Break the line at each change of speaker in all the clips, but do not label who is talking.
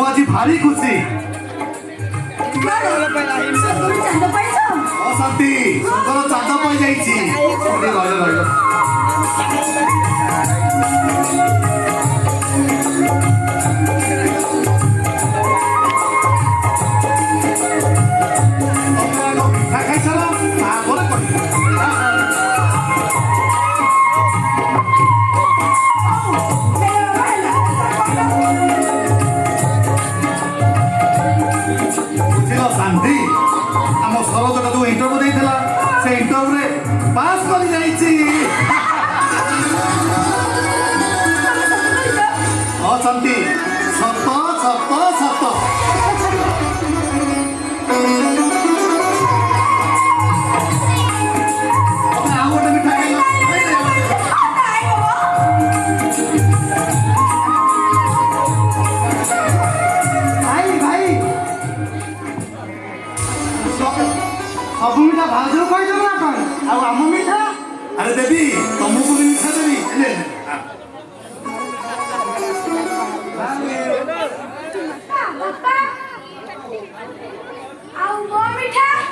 आज भारी खुशी शांति सुंदर चांद पाई जाइए शांति आम सरोज जो इंटरव्यू देता से इंटरव्यू पास कर शांति सत सत सत आउ गोटे मिठा
सब मिठा भाज कहीदेव ना कौन आम मिठा
अरे देवी तुमको भी मिठा देवी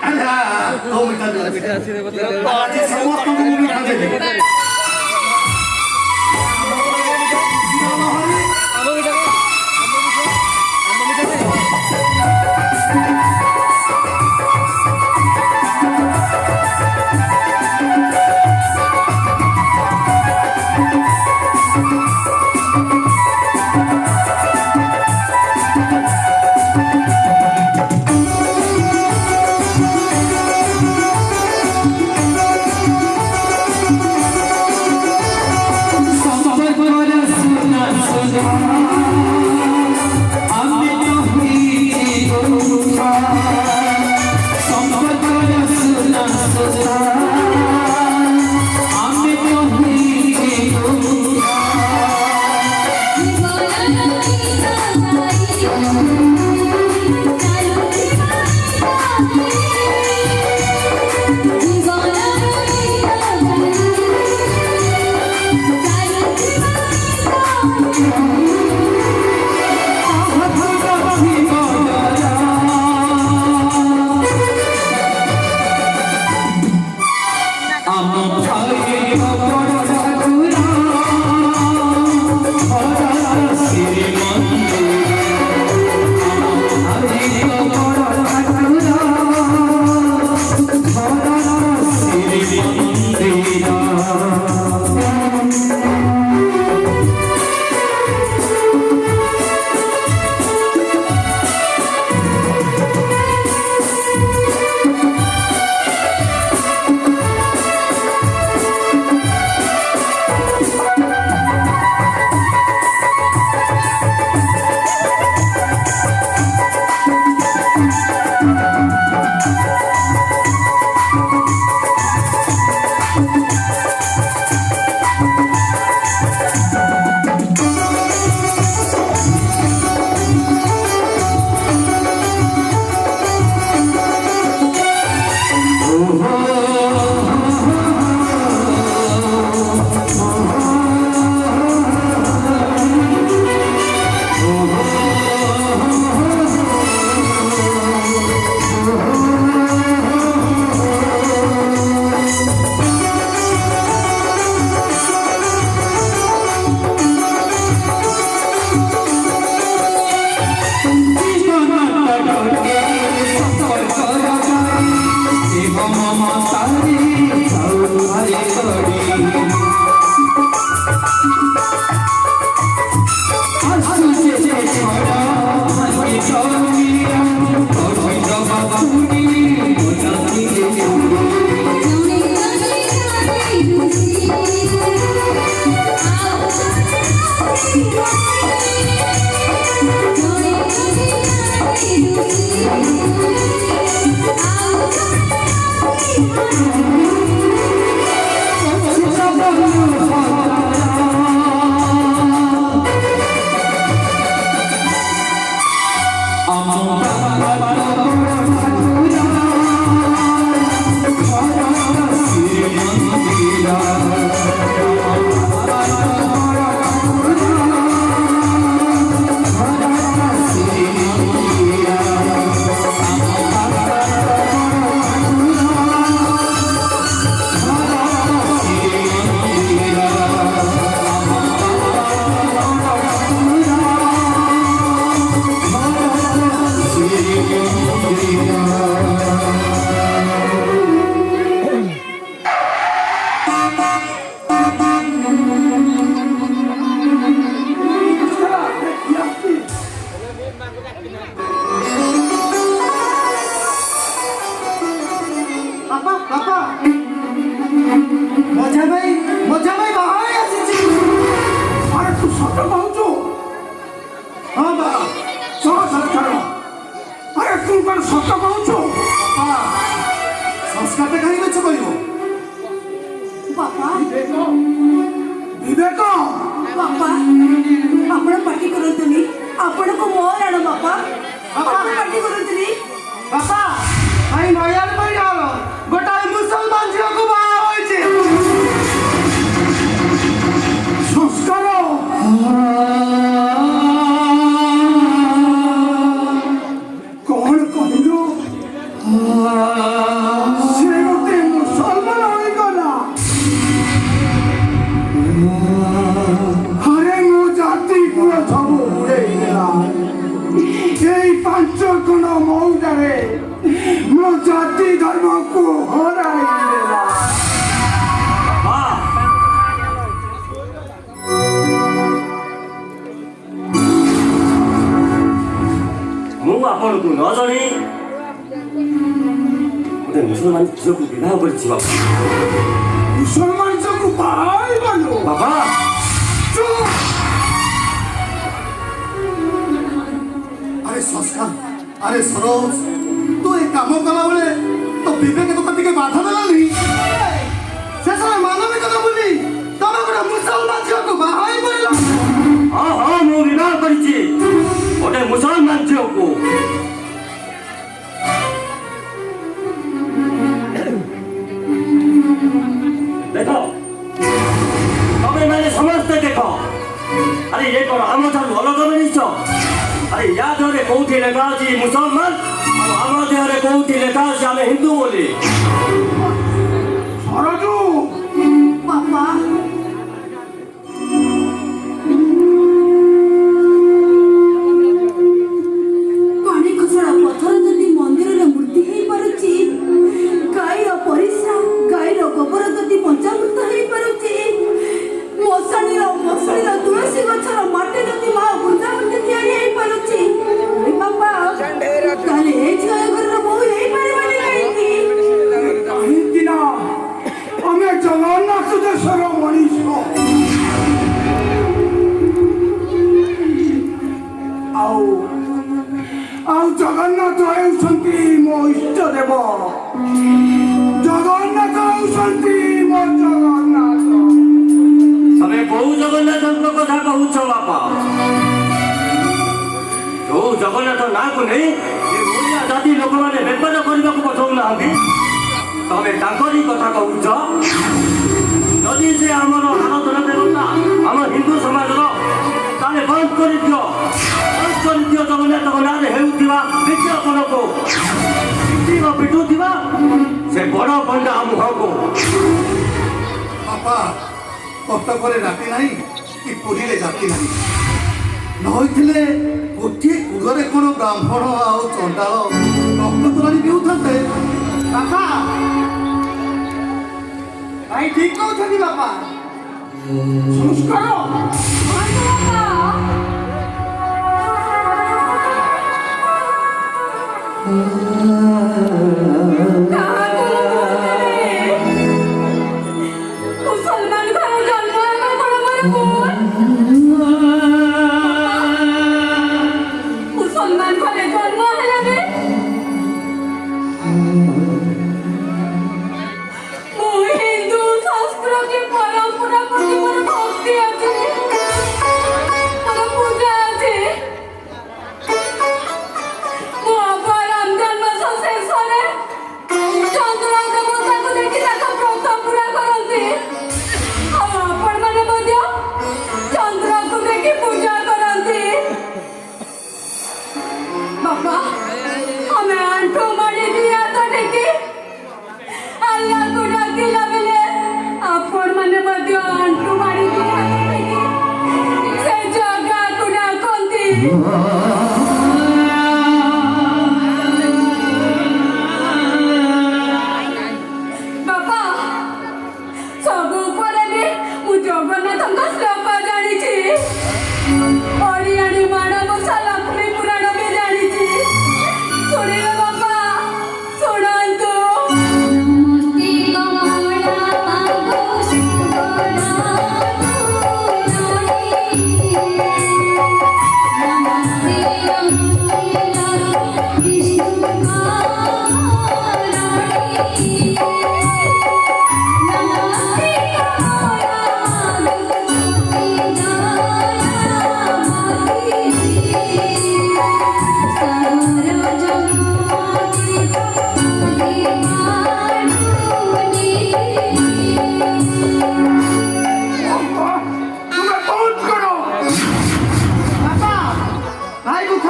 अरे हाँ मिठा दे आज समस्त मिठा देवी
ବାପା ବାପା ମଝା ଭାଇ ବାହା ହେଇ ଆସିଛି।
ଆରେ ତୁ ସତ କହୁଛୁ?
ହଁ ବା
ଛାଡ଼। ଆରେ ତୁ କଣ ସତ କହୁଛୁ?
ବାପା ସଂସ୍କାରଟା କାହିଁ ମିଛ କହିବ?
ବାପା
ବିବେକ
ବାପା ଆପଣ ପାଟି କରନ୍ତୁନି, ଆପଣଙ୍କୁ ମୋ ରାଣ ବାପା, ଆପଣ ପାଟି କରନ୍ତୁନି।
ବାପା ଭାଇ ନୟାର ପରିବାର ଗୋଟାଏ ମୁସଲମାନ ଝିଅକୁ ବାହା ହୋଇଛି।
ସଂସ୍କାର କଣ କହିଲୁ? ସେ ଗୋଟେ ମୁସଲମାନ ହୋଇଗଲା। ଆରେ ମୋ ଜାତି ପୁଅ ସବୁ ଉଡ଼େଇଦେଲା। এই 5 কোন মৌজারে ମୋ ଜାତି ଧର୍ମକୁ ହରାଇ ଦେଲା।
ମୁଁ ଆପଣଙ୍କୁ ନ ଜଣେ ଗୋଟେ ମୁସଲମାନ ଝିଅକୁ ବିବାହ କରିଛି ବାପା।
ମୁସଲମାନ ଝିଅକୁ ବାହା ହେଇଗଲୁ?
ବାପା
ଚୁପ୍!
ଆରେ ସଂସ୍କାର, ଆରେ ସରୋଜ, ତୁ ଏ କାମ କଲା ବେଳେ ତ ବିବେକ ତୋତେ ଟିକେ ବାଧା ଦେଲାନି?
ଶେଷରେ ମାନବିକତା ବୋଲି ତମେ ଗୋଟେ ମୁସଲମାନ ଝିଅକୁ ବାହା ହେଇ ପଡ଼ିଲ।
ହଁ ହଁ ମୁଁ ବିବାହ କରିଛି ଗୋଟେ ମୁସଲମାନ ଝିଅକୁ। ଦେଖ ତମେ ମାନେ ସମସ୍ତେ ଦେଖ। ଆରେ ଇଏ କଣ ଆମ ଠାରୁ ଅଲଗା ଜିନିଷ? ଆରେ ୟା ଦେହରେ କୋଉଠି ଲେଖା ଅଛି ମୁସଲମାନ, ଆଉ ଆମ ଦେହରେ କୋଉଠି ଲେଖା ଅଛି ଆମେ ହିନ୍ଦୁ ବୋଲି।
ସରଜୁ
ବାପା ପାଣି ଖସଡ଼ା ପଥର ଯଦି ମନ୍ଦିରରେ ମୂର୍ତ୍ତି ହେଇପାରୁଛି, ଗାଈର ପରିସ୍ରା ଗାଈର ଗୋବର ଯଦି ପଞ୍ଚାମୃତ ହେଇପାରୁଛି, ମଶାଣିର ତୁଳସୀ ଗଛର ମାଟି ଯଦି ମା ବୃନ୍ଦାବତୀ ତିଆରି ହେଇପାରୁଛି, ବାପା ତାହେଲେ ଏ ଝିଅ ଘରର ବୋହୂ ହେଇପାରିବନି କାହିଁକି?
କାହିଁକି ନା ଆମେ ଜଗନ୍ନାଥ ଦେଶର ମଣିଷ। ଆଉ ଜଗନ୍ନାଥ ହେଉଛନ୍ତି ମୋ ଇଷ୍ଟ ଦେବ। ଜଗନ୍ନାଥ ହେଉଛନ୍ତି ମୋ ଜଗନ୍ନାଥ।
ତମେ କୋଉ ଜଗନ୍ନାଥଙ୍କ କଥା କହୁଛ ବାପା? ଯୋଉ ଜଗନ୍ନାଥ ନାଁକୁ ନେଇ ଏ ଓଡ଼ିଆ ଜାତି ଲୋକମାନେ ବେପାର କରିବାକୁ ପଛଉନାହାନ୍ତି, ତମେ ତାଙ୍କରି କଥା କହୁଛ? ଯଦି ସେ ଆମର ଆରାଧନା ଦେବତା ଆମ ହିନ୍ଦୁ ସମାଜର, ତାହେଲେ ବନ୍ଦ କରିଦିଅ ଜଗନ୍ନାଥଙ୍କ ନାଁରେ ହେଉଥିବା ବିଜ୍ଞାପନକୁ। ପିଟୁଥିବା ସେ ବଡ଼ ପଣ୍ଡା ମୁହଁକୁ।
ବାପା କଟକରେ ରାତି ନାହିଁ କି ପୁରୀରେ ଜାତି ନାହିଁ। ନ ହୋଇଥିଲେ ଗୋଟିଏ କୂଳରେ କ'ଣ ବ୍ରାହ୍ମଣ ଆଉ ଚଣ୍ଡାଳ ରକ୍ତ ତୋରାଣି ପିଉଥାନ୍ତେ?
ବାପା ଭାଇ ଠିକ କହୁଛନ୍ତି ବାପା।
ସଂସ୍କାର
ମୁସଲମାନ ଘର ଜନ୍ମ ହେବା କ'ଣ ମୋର ଭୁଲ? ମୁସଲମାନ ଘରେ ଜନ୍ମ ହେଲାନି ମୁଁ ହିନ୍ଦୁ ସଂସ୍କୃତି ପରମ୍ପରା ପ୍ରତି ମୋର ଭକ୍ତି ଅଛି, ମୋର ପୂଜା ଅଛି। ମୋ ବାପା ରମଜାନ ମାସ ଶେଷରେ ଚନ୍ଦ୍ର ଦେବତାକୁ ଦେଖି ତାଙ୍କ ବ୍ରତ ପୁରା କରନ୍ତି, ଆଉ ଆପଣମାନେ ମଧ୍ୟ ଚନ୍ଦ୍ରକୁ ଦେଖି ପୂଜା କରନ୍ତି। ବାପା ଆମେ ଆଣ୍ଠୁ ମାଡ଼ି ଦି ହାତ ଟେକି ଆଲ୍ଲାହକୁ ଡାକିଲା ବେଳେ ଆପଣମାନେ ମଧ୍ୟ ଆଣ୍ଠୁ ମାଡ଼ି ଦି ହାତ ଟେକି ସେ ଜଗାକୁ ଡାକନ୍ତି। ବାପା ସବୁ ଉପରେ ବି ମୁଁ ଜଗନ୍ନାଥଙ୍କ ଶ୍ଲୋକ ଜାଣିଛି। ଓଡ଼ିଆଣୀ ମାଣବସା ଲକ୍ଷ୍ମୀ ପୁରାଣ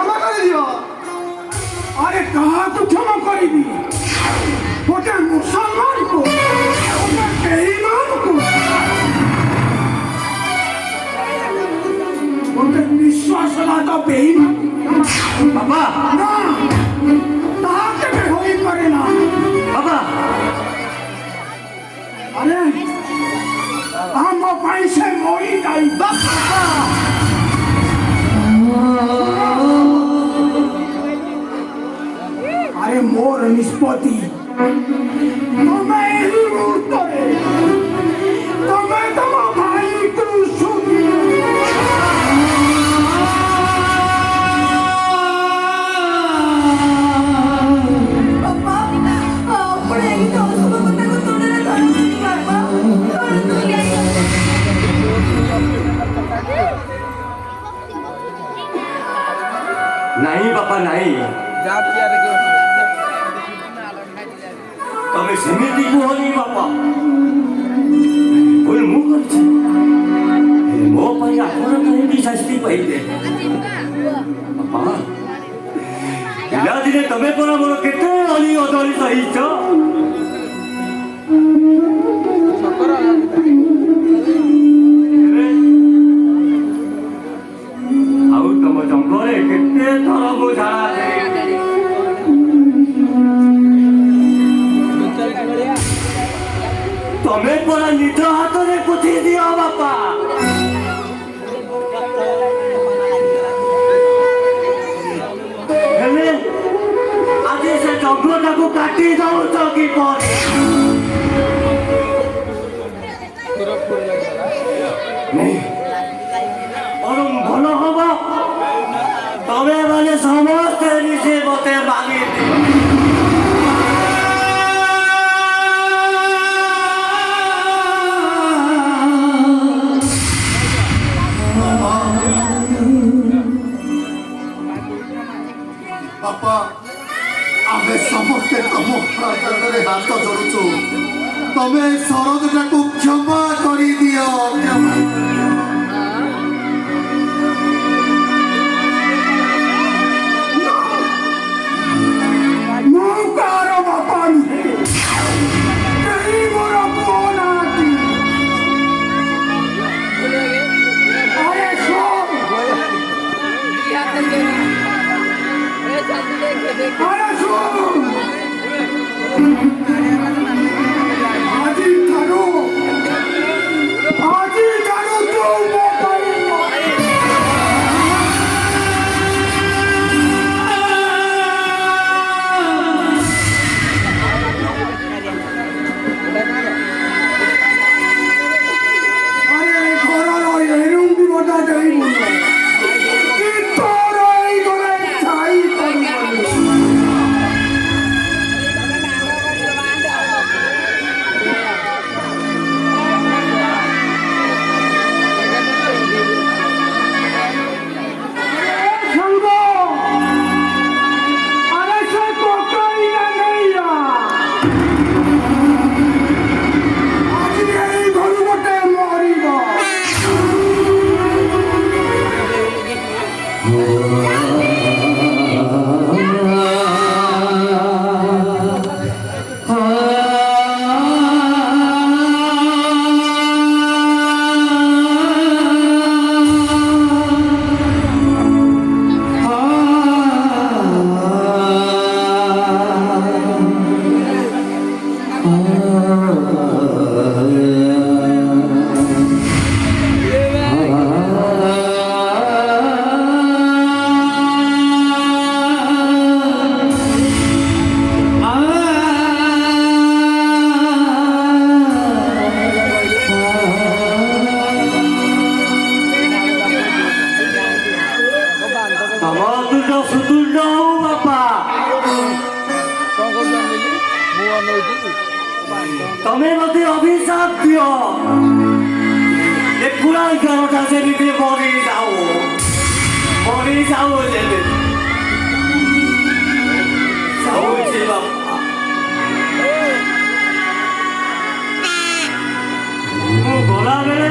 ক্ষমা করে দিও
আরে কাহাକୁ ক্ষমা করিবি গোটে মুসলমানକୁ গোটে বেঈমানକୁ গোটে নিঃশ্বাসঘাত বেঈমান
বাবা
না তাহা কেবে হইপারে না
বাবা
আরে ଆମ ପାଇଁ ସେ ମରି ଯାଇ আরে মোর নিষ্পত্তি তুমি এই মুহূর্তে তুমি তোমার ভাইকে শুনি
ବାପା ଆପଣ ଏମିତି ଅଶୁଭ କଥାକୁ ତୁଣ୍ଡରେ ଧରନ୍ତୁନି ବାପା ଧରନ୍ତୁନି।
नहीं बापा नहीं तमें सेमिति कुहनी बापा भूल मु करछि मो पई आपण कहीं शास्ति पाइले बापा पिला दिने तमे कोन मोर केते अली अदली सहिच आउ तम जंगले केते थर बुझा तमे परा निज हाथ रे पुथी दियो बापा हेले आज से जंगलटा को काटी दउछ कि पर नहीं और भलो हबो तमे माने समस्त निसे बते मागी
ବାପା ଆମେ ସମସ୍ତେ ତମ ପାଦରେ ହାତ ଯୋଡୁଛୁ ତମେ ସରୋଜଟାକୁ କ୍ଷମା କରିଦିଅ କ୍ଷମା
ମୁଁ କାହାର ବାପା ନୁହେଁ କେହି ମୋର ପୁଅ ନାହାନ୍ତି ଆରେ ଶୁଣ ଆରେ ଶୁଣ ଆଜିଠାରୁ ତୁ ମୋ ପାଇଁ আরে ঘরর এরুম বিপদা যাইব না কি তোর এই ঘরে ছাই করব সঙ্গ আরে সে কোকাই না নেইয়া আজি এই ঘর গোটে মরিব
समतुल्य सुतुल्य हो बापा तमे मते अभिशाप दियो ए पुरा गरटा जेमिति मरि जाओ जेमिति जाओ जे बापा मु गला बेले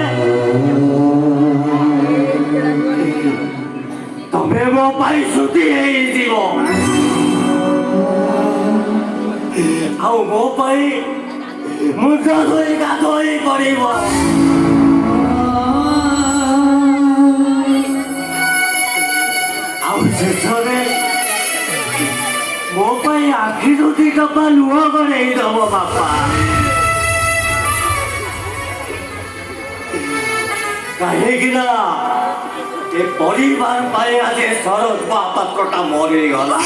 तमे मो पाई सुती ହେଇଯିବ। ଆଉ ମୋ ପାଇଁ ମୁଣ୍ଡ ଧୋଇ ଗାଧୋଇ ପଡ଼ିବ। ଆଉ ଶେଷରେ ମୋ ପାଇଁ ଆଖିରୁ ଦି ଟପା ଲୁହ ଗଣେଇ ଦବ ବାପା। କାହିଁକି ନା ଏ ପରିବାର ପାଇଁ ଆଜି ସରୋଜ ମହାପାତ୍ରଟା ମରିଗଲା।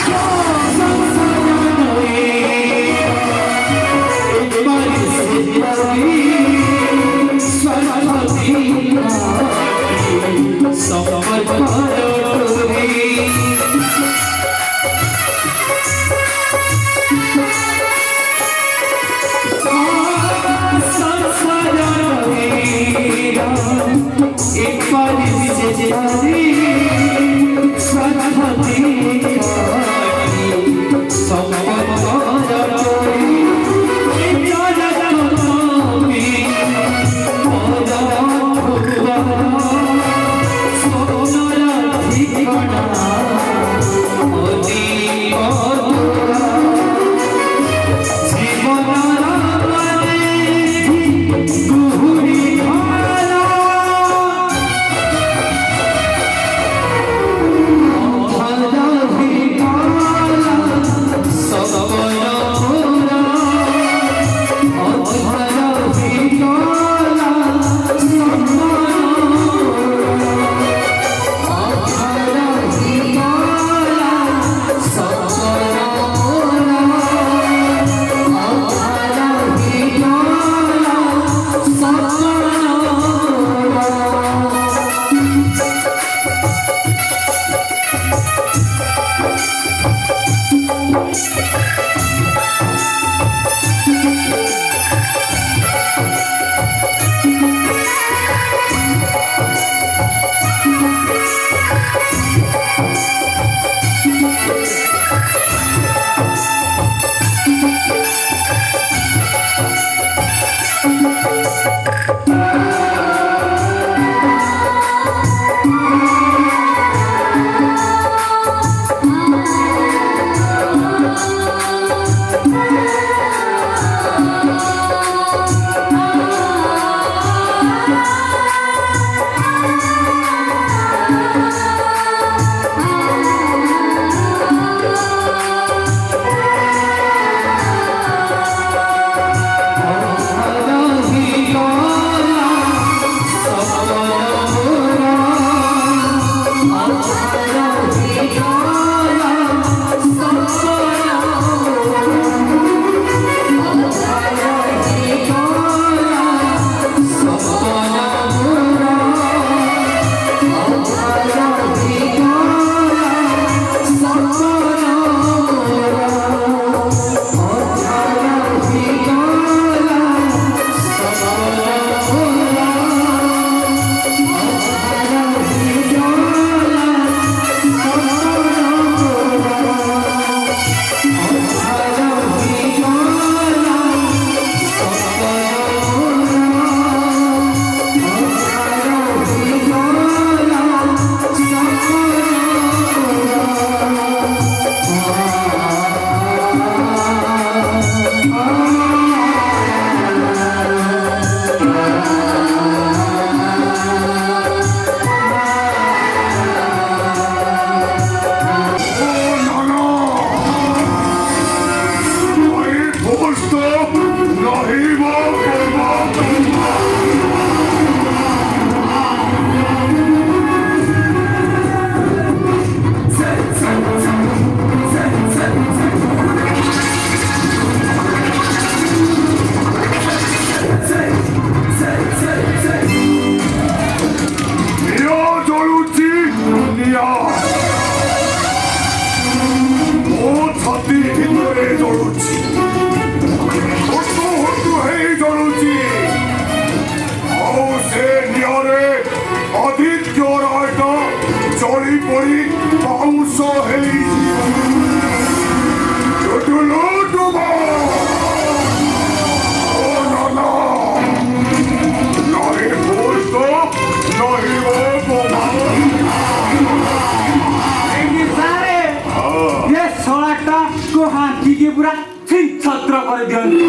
बांधिकी पूरा छिन छत्र कर दियंतु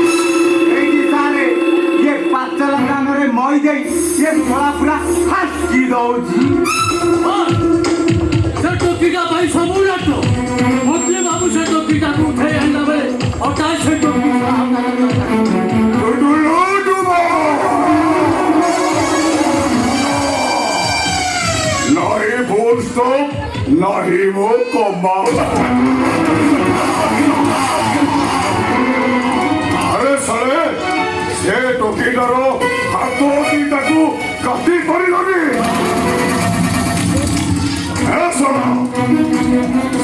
एठी सारे ये पाचल गानरे मई देई ये थोड़ा पूरा फाटकी दउची
से टोपीटा भाई सबू लाटो मते बाबू से टोपीटा को उठे आना बेले हटाए से टोपीटा
नहीं फुल स्टॉप नहीं वो कॉमा अरे सरे से टोकीटार हाथ दिटाकू काटी करलनि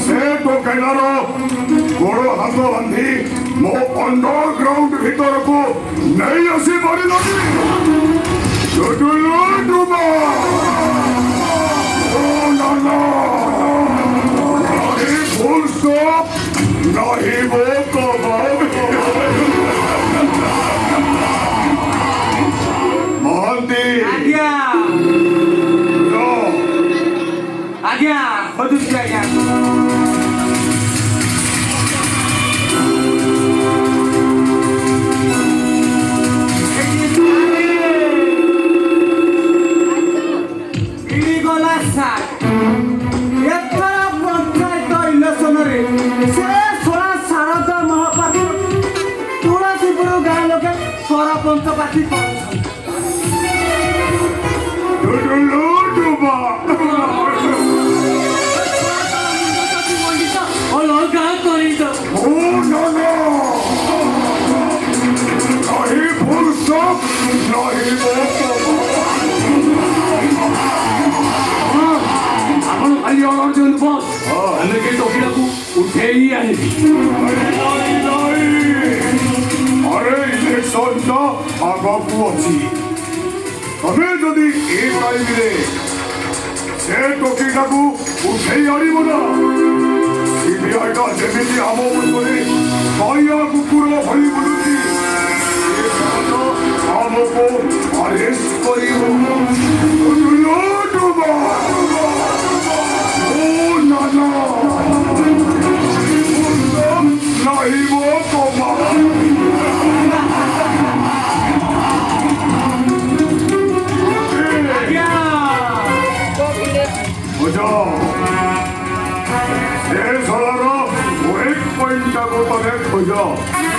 से टोकीटार गोड़ हाथ बांधी मो अंडरग्राउंड भीतर को नहीं आसी पारिलनि डुडुलु नहीं फुल स्टॉप नहीं वो महांती
आज्ञा आज्ञा बदुस आज्ञा सरपंच
उठे ही आने
अरे इलेक्शन आगू अच्छी तमें जदि ए टाइम से टोकीटा को उठे आना सीबीआई का जमी आम मुझे कहिया कुकुर भली बुलूची आमको अरेस्ट नहीं वो कॉमा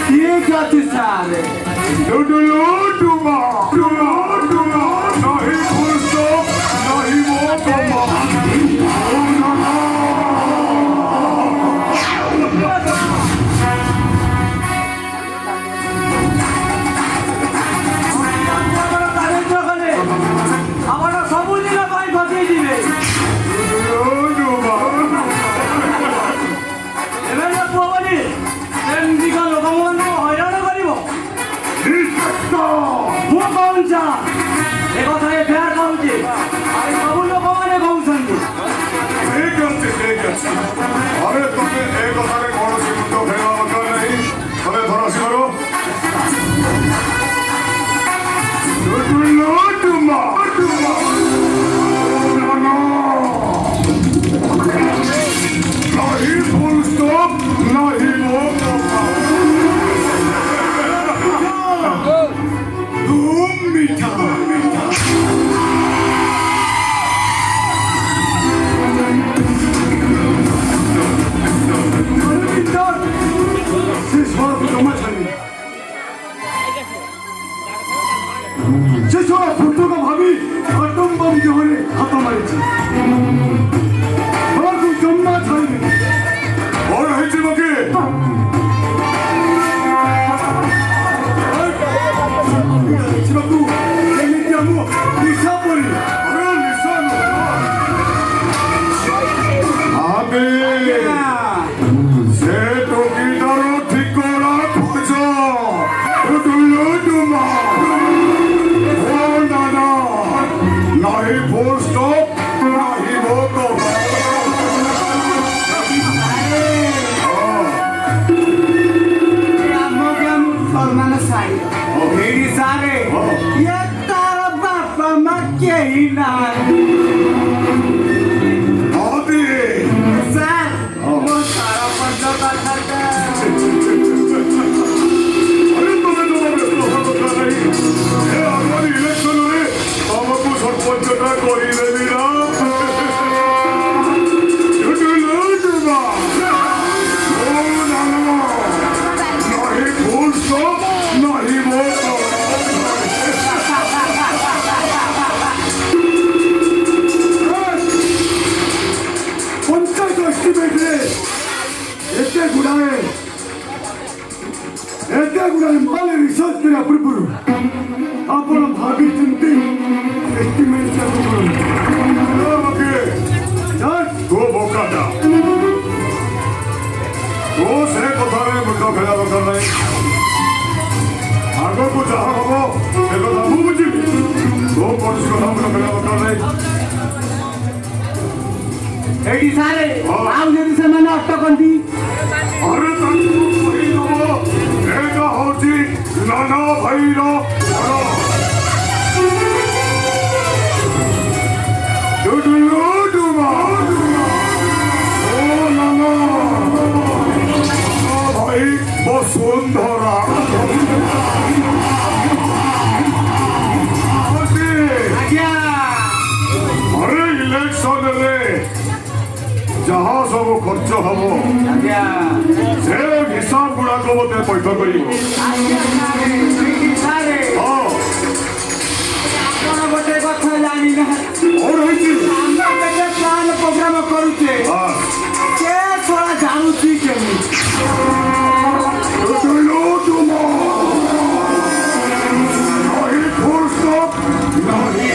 ये क्या सारे
नहीं फुल स्टॉप नहीं वो कॉमा अरे तुमने एक कथारे कौन सी मुद्दा फेरा दरकार नहीं तमें धरासी करो नहीं फुल स्टॉप नहीं वो तुम मीठा
भाभी अटम बम जहरे हाथ मारी जम्मा छाई
और है बाकी
शिवकू एमिति हमु निशा पड़ी
अरे निशान आगे से टोकीटार ठिकाना खुज डुलुडुमा नहीं फुल स्टॉप नहीं वो कॉमा
मेरी सारे ये तारा बापा माँ के ही ना
आदि
सर वो सारा पंचों का खर्चा ଗୁଡ଼ାଏ ଏତେ ଗୁଡ଼ାଏ ମାଲ ରିସର୍ଚ୍ଚ କରିବା ପୂର୍ବରୁ ଆପଣ ଭାବିଚିନ୍ତି ଏଷ୍ଟିମେଟ୍ ଚାଲୁ କରନ୍ତୁ।
ତୁ ବୋକାଟା ତୁ ସେ କଥାରେ ମୁଣ୍ଡ ଖେଳିବା ଦରକାର ନାହିଁ। ଆଗକୁ ଯାହା ହବ ସେ କଥା ମୁଁ ବୁଝିବି। ତୁ କୌଣସି କଥା ମୁଣ୍ଡ ଖେଳିବା ଦରକାର ନାହିଁ।
ଏଇଠି ସାରେ ଆଉ ଯଦି ସେମାନେ ଅଟକନ୍ତି
ଆରେ ତାଙ୍କୁ କହିଦେବ ଏଇଟା ହଉଛି ନାନା ଭାଇର ଘର। ଡୁଡୁଲୁ ଡୁମା ଓ ନାନା ଭାଇ ବସୁନ୍ଧରା
ଆଜ୍ଞା
ଆରେ ଇଲେକ୍ସନରେ ଯାହା ସବୁ ଖର୍ଚ୍ଚ ହବ
ଆଜ୍ଞା
ସେ ହିସାବ ଗୁଡାକ ମତେ ପୈଠ କରିବ।
ଆଜ୍ଞା ସାରେ
ହଁ
ଆପଣ ଗୋଟେ କଥା ଜାଣିନାହାନ୍ତି
କଣ ହେଇଛି?
ଆମେ କେତେ ପ୍ଲାନ୍ ପ୍ରୋଗ୍ରାମ କରୁଛେ
ହଁ
ସେ ଶଳା ଜାଣୁଛି କେମିତି
ଡୁଡୁଲୁ ଡୁମା ନାହିଁ full stop, ନାହିଁ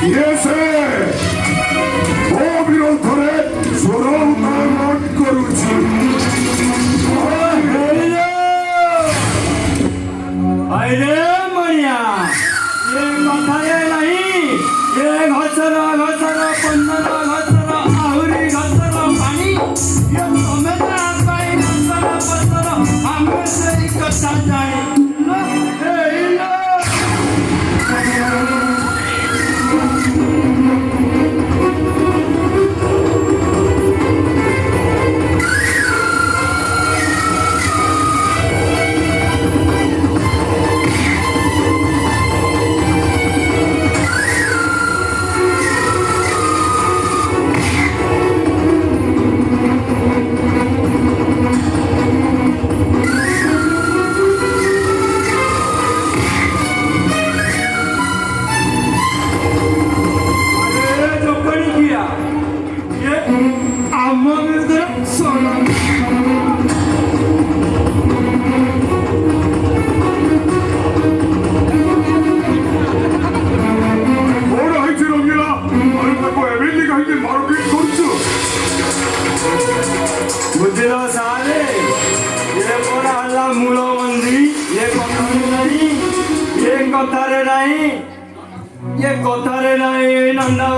ଇଏ ସେ ମୋ ବିରୋଧରେ ସ୍ୱର ଉତ୍ତୋଳନ କରୁଛି।
ଆଇରେ ମଣିଆ ଏ କଥାରେ ନାହିଁ ଏ ଘସର ଘସର ପନ୍ଦର ଘସର ଆହୁରି ଘସର ପାଣି ଏ ତମେ ତା ପାଇଁ ଘସର ପଥର ଆମେ ସେଇ କଥା ଜାଣି
କଣ ହେଇଛି ରଙ୍ଗିଲା? ଆରେ ତାକୁ ଏମିତି କାହିଁକି ମାରପିଟ କରୁଛୁ?
ବୁଝିଲ ସାରେ ଏ ପରା ହେଲା ମୂଳ ମନ୍ଦି ଏ କଥାରେ ନାହିଁ ଏ କଥାରେ ନାହିଁ ଏ କଥାରେ ନାହିଁ ନନ୍ଦା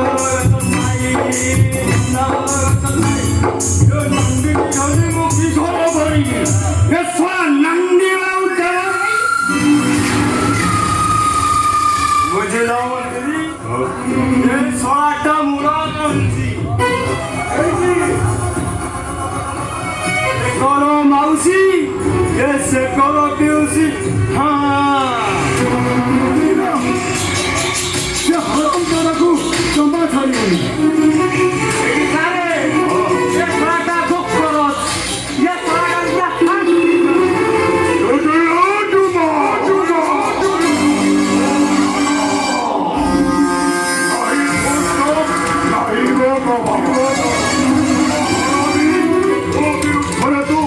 ବୁଝିଲ ମନ୍ତ୍ରୀ ଏ ଶଳାଟା ମୂଳ ମନ୍ତ୍ରୀ करो मौसी ऐसे करो पिउसी हाँ ये हराम को जमा छाड़ी सारे ये फराटा भोग करो ये फराटा
डुडुलु डुमा डुमा ନାହିଁ full stop, ନାହିଁ ବାବା। ତୁ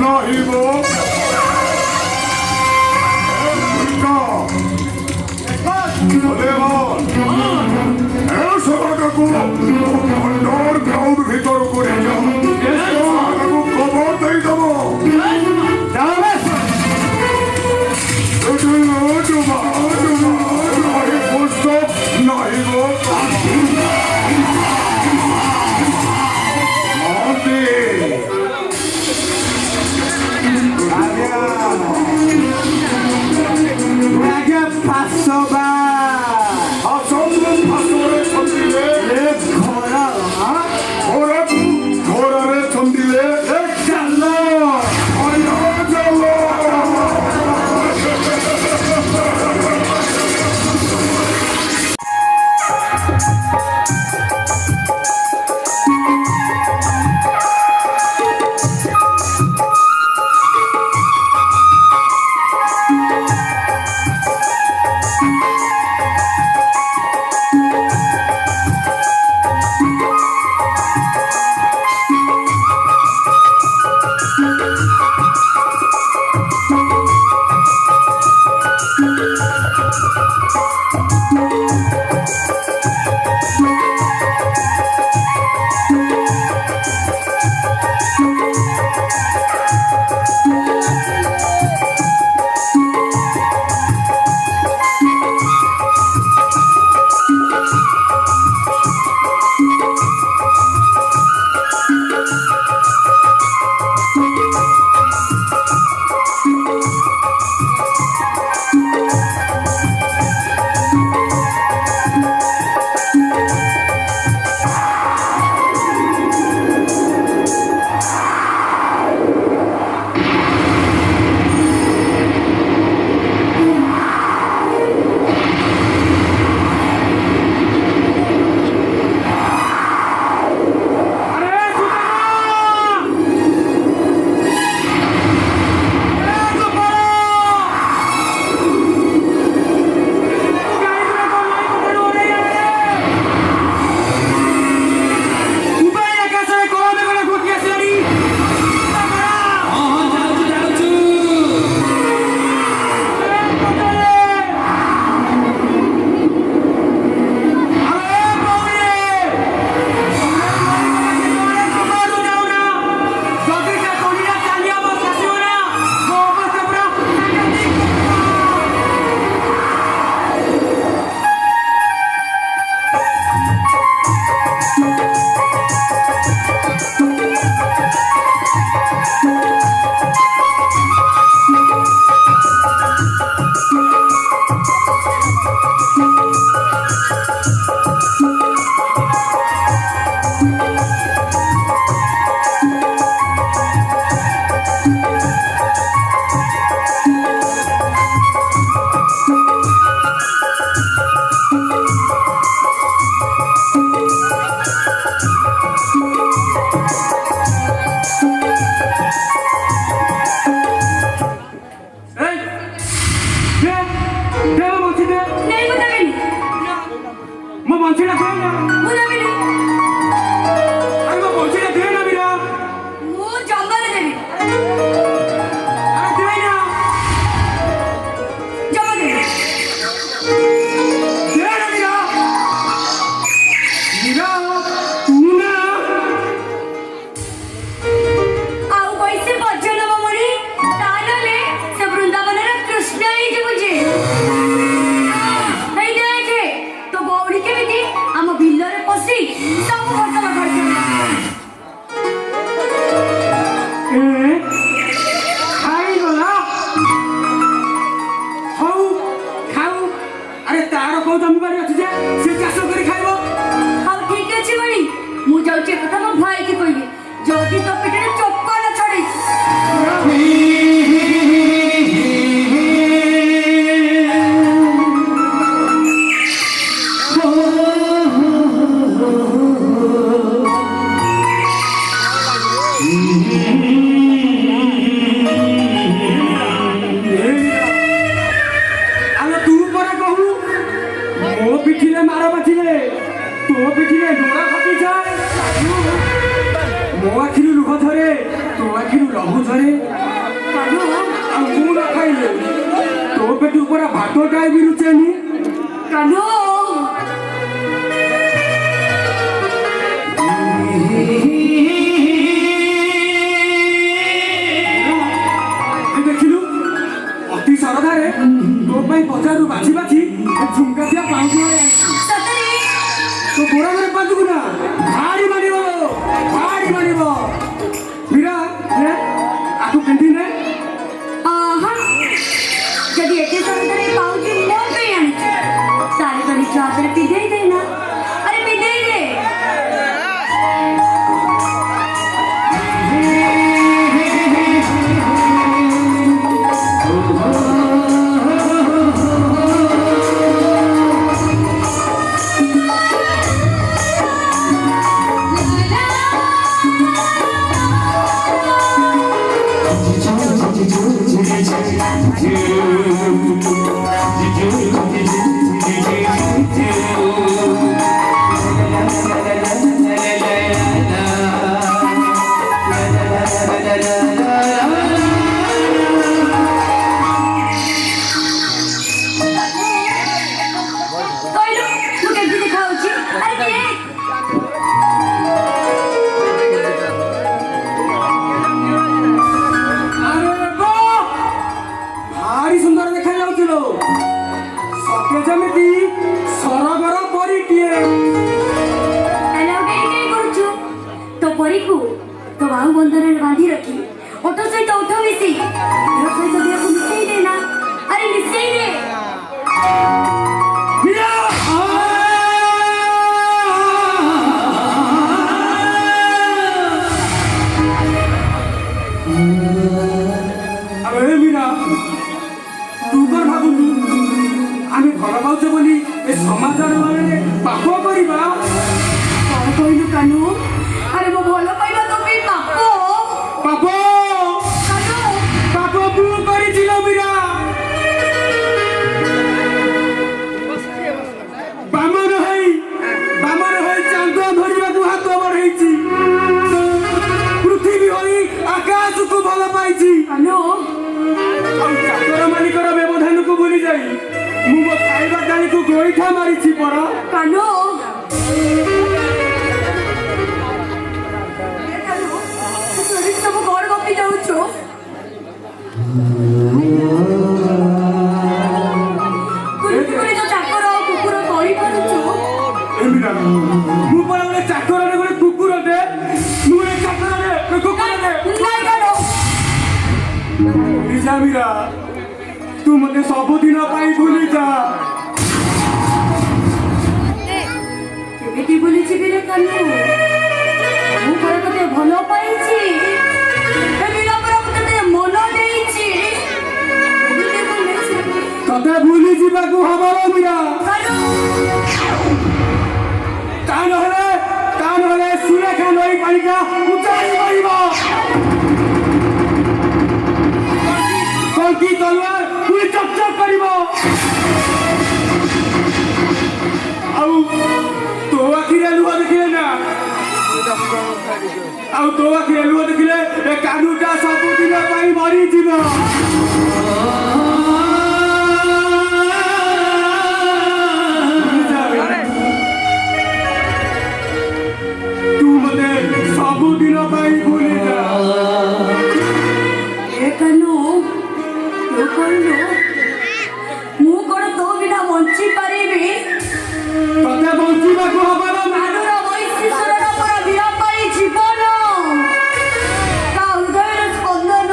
नहीं वो अंडरग्राउंड भीतर को खबर दे देव नहीं पुस्तक नहीं वो
ମୋ ଆଖିରୁ ଲୁହ ଝରେ ତୋ ଆଖିରୁ ଲହୁ ଝରେ
କାନୁ
ଆଉ ମୁଁ ନ ଖାଇଲେ ତୋ ପେଟୁ ପରା ଭାତ ଖାଇବି ରୁଚେନି
କାନୁ
ଦେଖିଲୁ ଅତି ସରଧାରେ ତୋ ପାଇଁ ବଜାରରୁ ବାଛି ବାଛି ଝୁମକା ଦିଆ ପାଉଁଜି
ସତରେ
ତୋ ଗୋଡ଼ରେ ପାଦୁକୁ ନା ଭାରି ମାରିବ ମୀରା ଆକୁ ପିନ୍ଧି ନେ
ଯଦି ଏତେ ସରକାରୀ ପାଉଁଜି ମୋ ପାଇଁ ଆଣିଛୁ ତାହେଲେ ତ ନିଜ ହାତରେ ପିନ୍ଧେଇ ଦେ ନା ଆରେ ପିନ୍ଧେଇ ଦେ କହିଲୁ ମୁଁ କେମିତି ଦେଖାଉଛି ଆରେ ଦେଖ
ଆରେ ବାଃ! ଭାରି ସୁନ୍ଦର ଦେଖାଯାଉଥିଲ ସତେ ଯେମିତି ସରଗର ପରିଟିଏ
ତାହେଲେ ଆଉ କାହିଁ କରୁଛୁ ତୋ ପରୀକୁ ତୋ ବାହୁ ବନ୍ଧନରେ ବାନ୍ଧି ରଖି ଓଠ ସହିତ ଓଠ ମିଶେଇ ଦେହ ସହିତ ଦେହକୁ ମିଶେଇ ଦେ ନା ଆରେ ମିଶେଇ ଦେ
ମୀରା! আরে মীরা তু কর ভাবুଛୁ ଆମେ ଭଲ ପାଉଛେ ବୋଲି ଏ ସମାଜର ମାନେ ପାପ କରିବା
କଣ କହିଲୁ କାନୁ ଆରେ ମୋ ଭଲ ପାଇବା ତୋ ପାଇଁ ପାପ
ପାପ
କାନୁ
ପାପ ମୁଁ କରିছিল ମୀରା ବାମନ ହେଇ ଚାନ୍ଦ ଧରିବାକୁ ହାତ ବଢେଇଛି ପୃଥିବୀ ହୋଇ ଆକାଶକୁ ଭଲ ପାଇଛି
କାନୁ
ଆଉ ଚାକର ମାଲିକର ବ୍ୟବଧାନକୁ ଭୁଲି ଯାଇ ମୁଁ ମୋ ଖାଇବା ଗାଈକୁ ଗୋଇଠା ମାରିଛି ପରା
କାନୁ ସବୁ ଘର ଗପି ଯାଉଛୁ କୁକୁର ଯୋଉ ଚାକର କୁକୁର କରିପାରୁଛୁ
ଏମିରା ମୁଁ ପରା ଗୋଟେ ଚାକରରେ ଗୋଟେ କୁକୁରଟେ ମୁଁ ଗୋଟେ ଚାକରରେ ଗୋଟେ କୁକୁରଟେ
ନାଇଁ କାନୁ
ଭୁଲି ଯା ମୀରା ତୁ ମତେ ସବୁଦିନ ପାଇଁ ଭୁଲି ଯା
କେମିତି ଭୁଲିଯିବି ରେ କାନୁ ମୁଁ ପରା ତତେ ଭଲ ପାଇଛି ଏ ବିନା ପରା ମୁଁ ତତେ ମନ ଦେଇଛି କେମିତି ଭୁଲିଯିବି
ତତେ ଭୁଲି ଯିବାକୁ ହବ ଲୋ ମୀରା
କାନୁ
ତା ନହେଲେ ସୁରେଖା ନଈ ପାଣିକା ଉଚାଳି ମାରିବ କଣ୍ଟି ତଲୱାର ପୁଣି ଚକଚକ କରିବ ଆଉ ତୋ ଆଖିରେ ଲୁହ ଦେଖିଲେ ନା ଆଉ ତୋ ଆଖିରେ ଲୁହ ଦେଖିଲେ ଏ କାନୁଟା ସବୁଦିନ ପାଇଁ ମରିଯିବ ତୁ ମତେ ସବୁଦିନ ପାଇଁ ଭୁଲି ଯା
ଏ କାନୁ ତୁ କହିଲୁ ମୁଁ କଣ ତୋ ବିନା ବଞ୍ଚି ପାରିବି
ତତେ ବଞ୍ଚିବାକୁ ହବ ନା
କାନୁର ବୈଶିଷ୍ଟ୍ୟର ପରା ବିରାପାଇ ଜୀବନ ତା ହୃଦୟର ସ୍ପନ୍ଦନ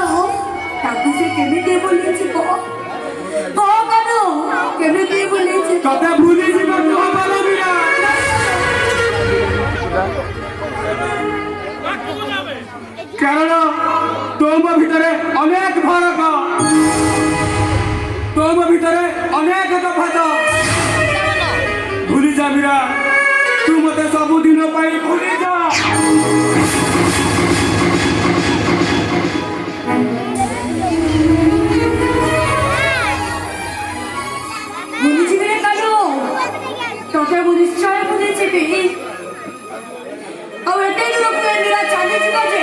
ତାକୁ ସେ କେମିତି ଭୁଲିଯିବ କହ କାନୁ କେମିତି ଭୁଲିଯିବ
ତତେ ଭୁଲି ଯିବାକୁ ହବ ନା ମୀରା କାରଣ ତୋମ ଭିତରେ ଅନେକ ଫରକ ତୋମ ଭିତରେ ଅନେକ ତଫାତ ଭୁଲି ଯା ମୀରା ତୁ ମତେ ସବୁଦିନ ପାଇଁ ଭୁଲି ଯା
ভুলিଯିବି রে কানু তোকে ମୁଁ ନିଶ୍ଚୟ ଭୁଲିଯିବି ଆଉ ଏତେ ଦୂରକୁ ଏ ନୀଳା ଚାଲିଯିବ ଯେ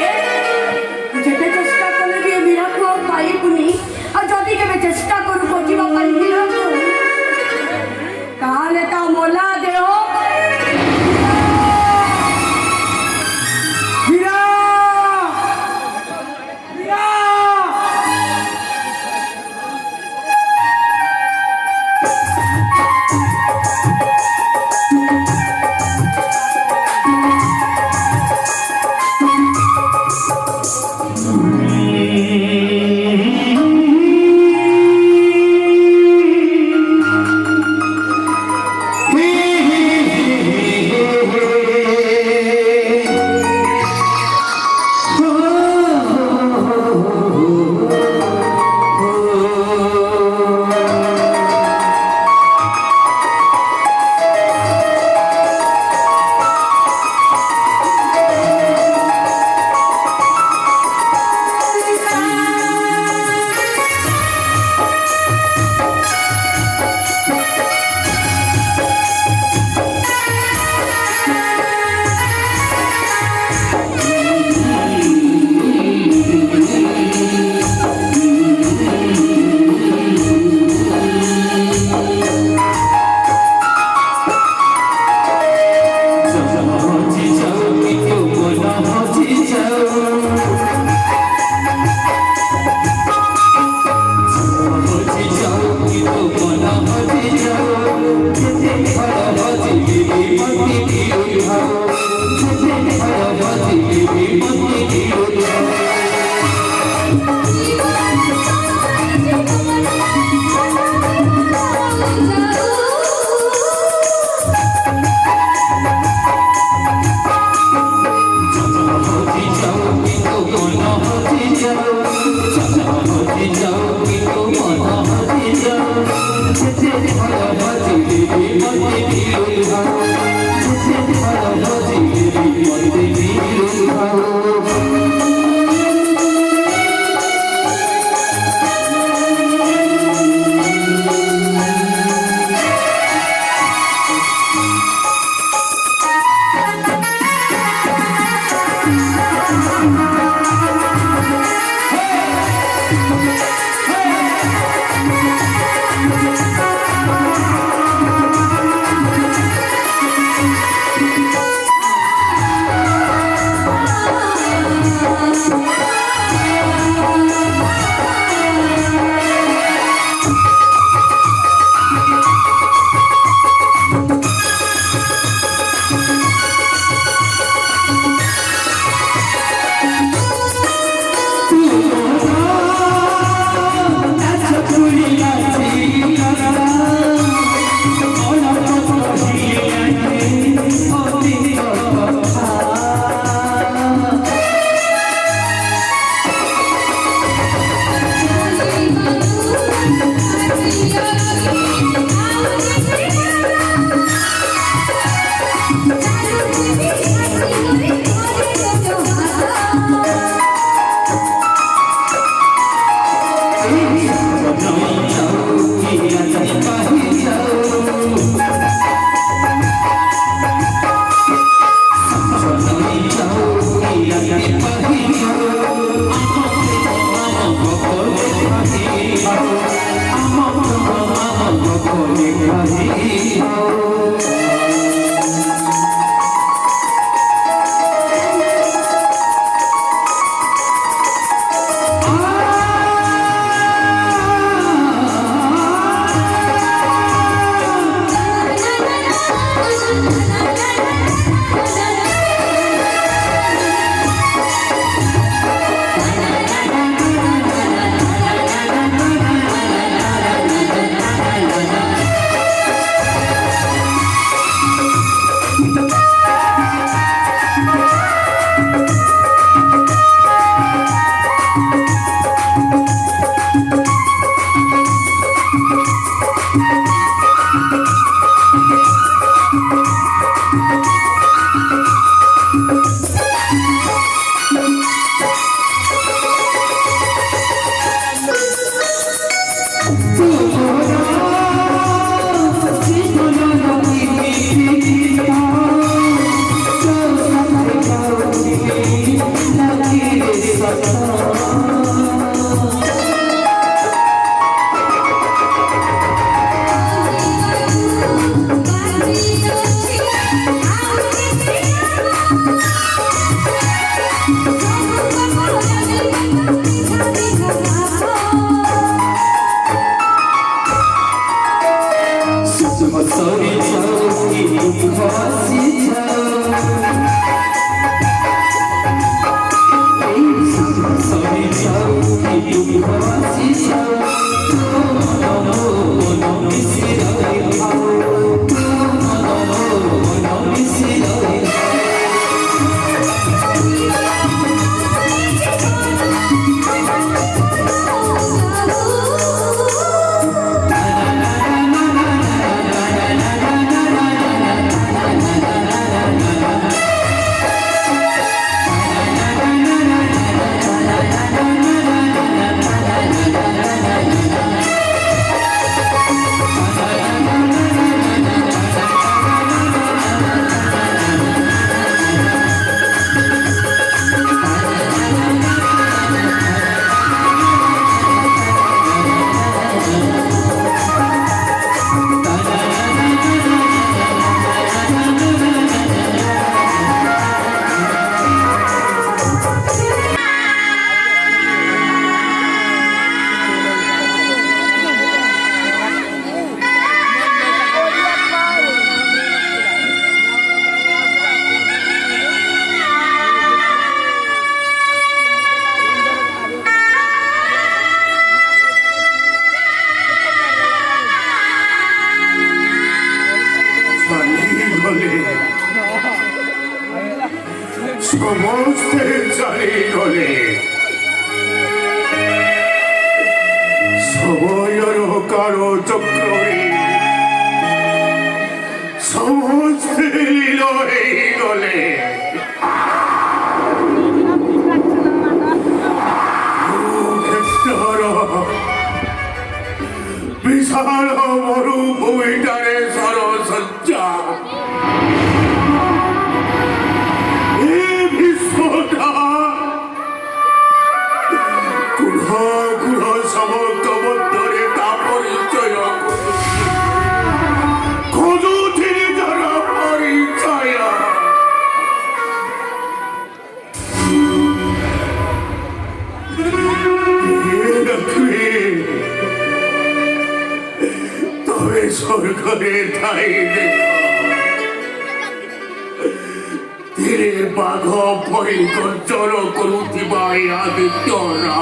সংসার চক্রে সমস্ত লীল গলে বিশাল মরুভূমিটারে সরসজ্জা এই বিশ্বটা কুড় কুড় সমস্ত মধ্যরে তা পরিচয় খোঁজুথিনি যারা পরিচয় তবে স্বর্গরে ঠাই দেখো ধীরে বাঘ পরিগর্জন করুথিবা আদিত্যরা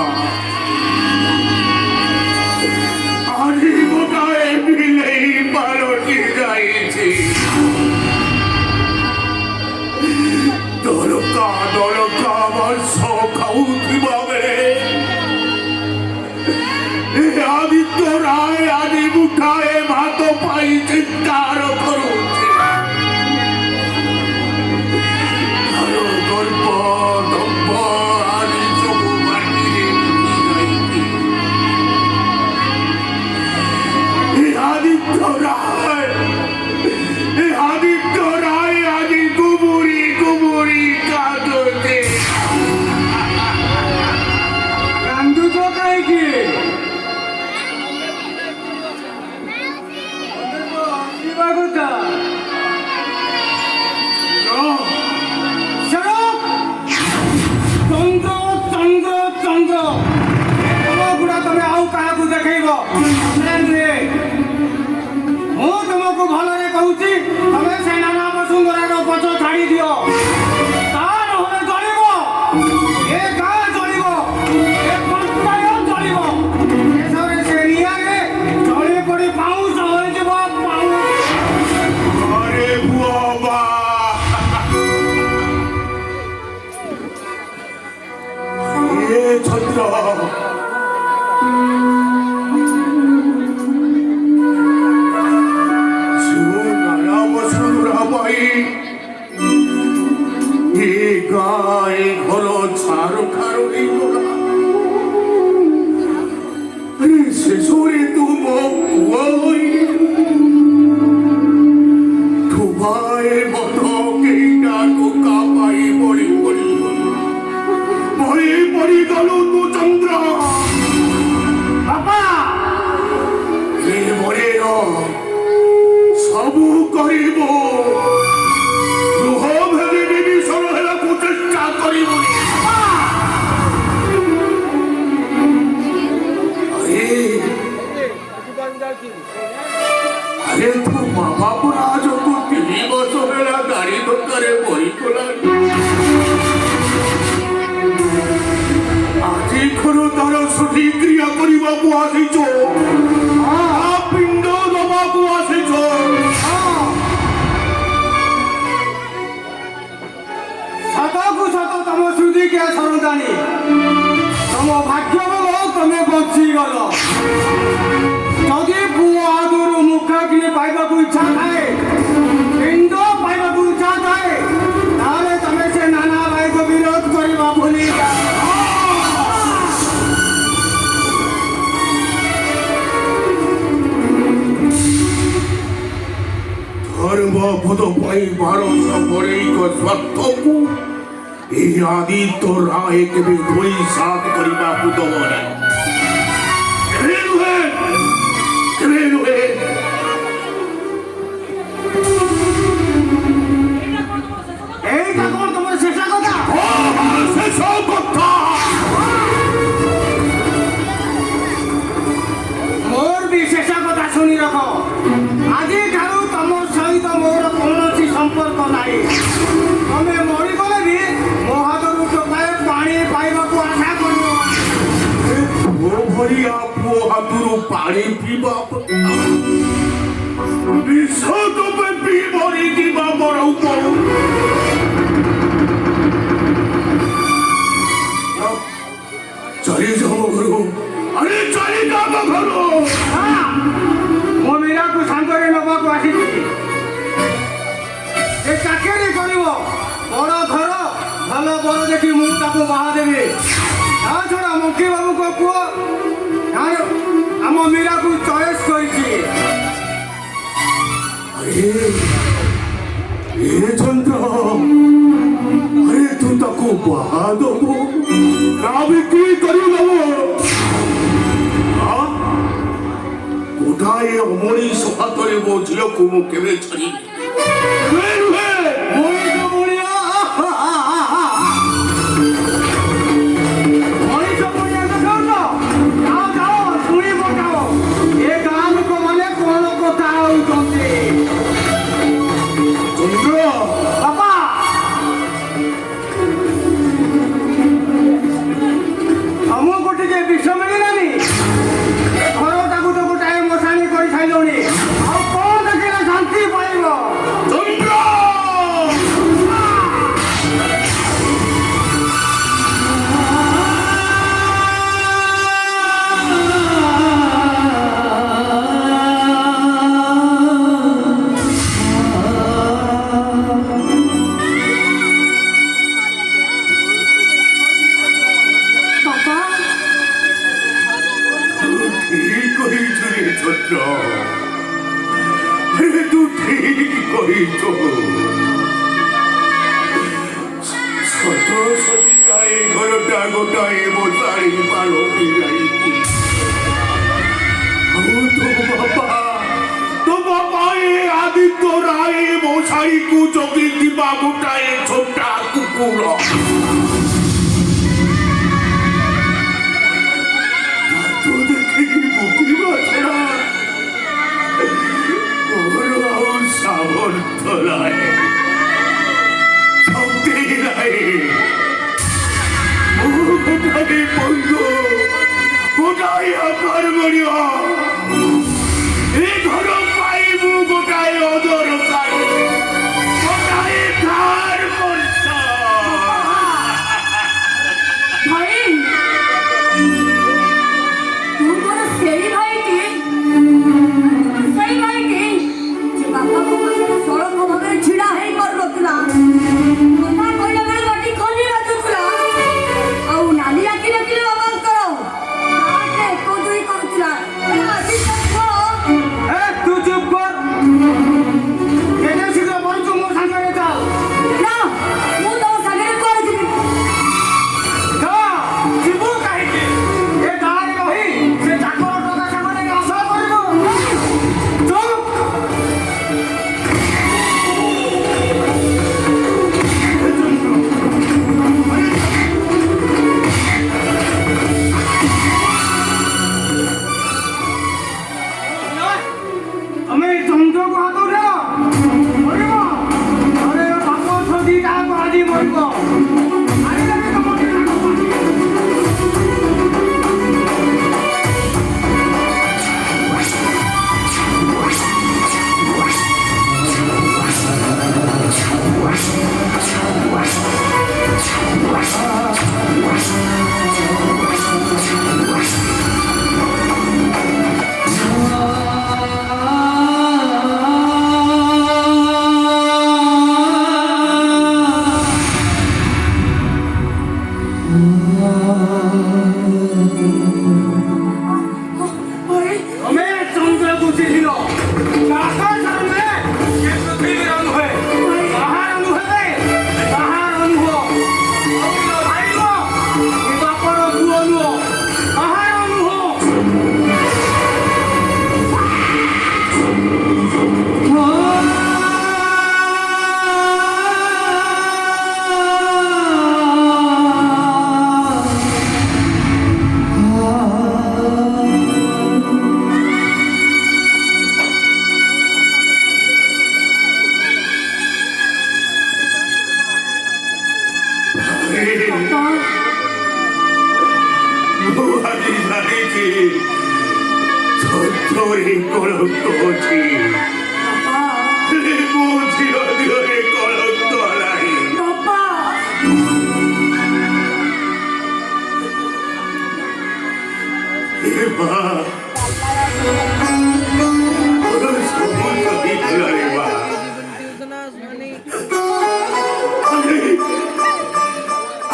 আজি গোটাଏ ବିଲେଇ ପାଲଟି ଯାଇଛି ଦଳକା ଦଳକା ମାଂସ ଖାଉଥିବା ବେଳେ ଏ ଆଦିତ୍ୟ ରାୟ ଆଜି ମୁଠାଏ ଭାତ ପାଇଁ ଚିତ୍କାର କରୁଛି ତାର ଗର୍ବ ଦମ୍ଭ ଆଦି ସବୁ ମାଟିରେ ମିଶି ଯାଇଛି ଆଦିତ୍ୟ ରାୟ ଆଜି ଗୁମୁରି ଗୁମୁରି କାନ୍ଦୁଛି
କାନ୍ଦୁଛ କାହିଁକି? ହସିବା କଥା। ଚନ୍ଦ୍ର ଚନ୍ଦ୍ର ଚନ୍ଦ୍ର ଗୁଡ଼ା ତମେ ଆଉ କାହାକୁ ଦେଖେଇବ? ମୁଁ ତୁମକୁ ଭଲରେ କହୁଛି ତମେ ସେ ନାନା ବସୁନ୍ଧରାର ପଛ ଛାଡ଼ି ଦିଅ। ତା ନହେଲେ ଚଳିବ, ଏ ଗାଁ ଚଳିବ, ଏ ପଞ୍ଚାୟତ ଚଳିବ, ଶେଷରେ ସେ ନିଆଁରେ ଜଳି ପଡ଼ି ପାଉଁଶ ହୋଇଯିବ।
আরে বাবা এ ছত্র সুনারা বসুরা বাই এ গায়ে ঘর ছাড় খারুনি গোড়া শেষরে তুম পুয়াই ঠুবাই মত কেইটা টোকা পাই পড়ি পড়ি পড়ি পড়ি গল তু চন্দ্র
ବାପା
ଏ ମରେ ସବୁ କରିବ ଗୃହ ଭେଦି ବିଭୀଷଣ ହେବାକୁ ଚେଷ୍ଟା କରିବୁନି আরে তো বাবা পুরা যত 3 বছর হেলা গাড়ি ধক্কারে বই খোলানি আজি খর তার সঠিক ক্রিয়া করিবাকু আসিছ পিণ্ড দবাকু আসিছ
ସତକୁ ସତ ତମ ସୁଧିକିଆ ସରନ୍ତାଣି ତମ ଭାଗ୍ୟ ବଳ ତମେ ବଞ୍ଚିଗଲ। ଯଦି ପୁଅ ଆଦରୁ ମୁଖ କିଣି ପାଇବାକୁ ଇଚ୍ଛା ଥାଏ, ପିଣ୍ଡ ପାଇବାକୁ ଇଚ୍ଛା ଥାଏ, ତାହେଲେ ତମେ ସେ ନାନା ଭାଇକୁ ବିରୋଧ କରିବା ଭୁଲି ଯାଅ।
ধর্ম পদ পাই 1200 বড়েইক স্বার্থকু এই আদিত্য রায় কেবে ধরি সাথ করিବାକୁ দেব না কেবে নୁହେଁ କେବେ ନୁହେଁ
এইটা কোন তোমার শেষ কথা?
ଶେଷ କଥା
ମୋର ବି ଶେଷ କଥା ଶୁଣି ରଖ। ଆଜିଠାରୁ ତମ ସହିତ ମୋର କୌଣସି ସମ୍ପର୍କ ନାହିଁ। ତମେ ମରିଗଲେ ବି ମୋ ହାତରୁ ଟୋପାଏ ପାଣି ପାଇବାକୁ ଆଶା କରିବ।
ପୁଅ ଭଳିଆ ପୁଅ ହାତରୁ ପାଣି ପିଇବା ବିଷ ତମେ ପିଇ ମରିଯିବା ମୋର ଉପରୁ ଚାଲି ଯାଅ ଘରୁ ଆରେ ଚାଲି ଯା ମୋ ଘରୁ।
ମୋ ମୀରାକୁ ସାଙ୍ଗରେ ନେବାକୁ ଆସିଛି। ଏ ଚାକିରି କରିବ, ବଡ଼ ଘର, ଭଲ ବର ଦେଖି ମୁଁ ତାକୁ ବାହା ଦେବି। ତା ଛଡ଼ା ମୁଖୀ ବାବୁଙ୍କ ପୁଅ ଆମ ମୀରାକୁ ଚଏସ୍ କରିଛି।
ଏ ଚନ୍ଦ୍ର, ଆରେ ତୁ ତାକୁ ବାହା ଦବୁ ନା ବିକ୍ରି କରିଦେବୁ? ଗୋଟାଏ ଅମଣିଷ ହାତରେ ମୋ ଝିଅକୁ ମୁଁ କେବେ ଛାଡ଼ିବି?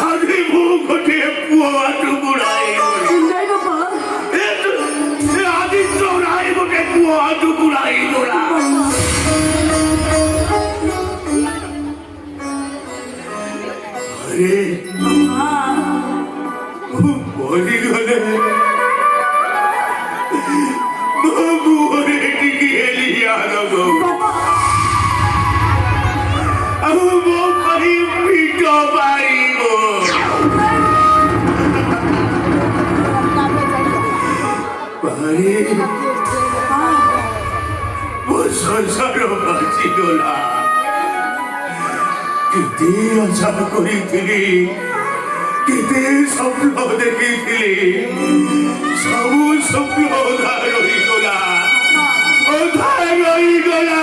ଆଜି ମୁଁ ଗୋଟିଏ ପୁଅ ବାଟୁ ବୁଢ଼ାଇ
ନାଇଁ ବାପା
ଆଜି ଚୋରାଇ ଗୋଟେ ପୁଅ ବାଟୁ ବୁଢ଼ାଇ ଗଲା ଆରେ ମୁଁ ମରିଗଲେ ମୋ ମୁହଁରେ ଟିକେ ଲିଆ ଲଗଉ ଆଉ ମୋ ପାଇଁ ପିଠ ବାରିବ ପାରି ମୋ ସଂସାର ଭାସିଗଲା କେତେ ଆଶା କରିଥିଲି କେତେ ସ୍ୱପ୍ନ ଦେଖିଥିଲି ସବୁ ସ୍ୱପ୍ନ ଅଧା ରହିଗଲା ଅଧା ରହିଗଲା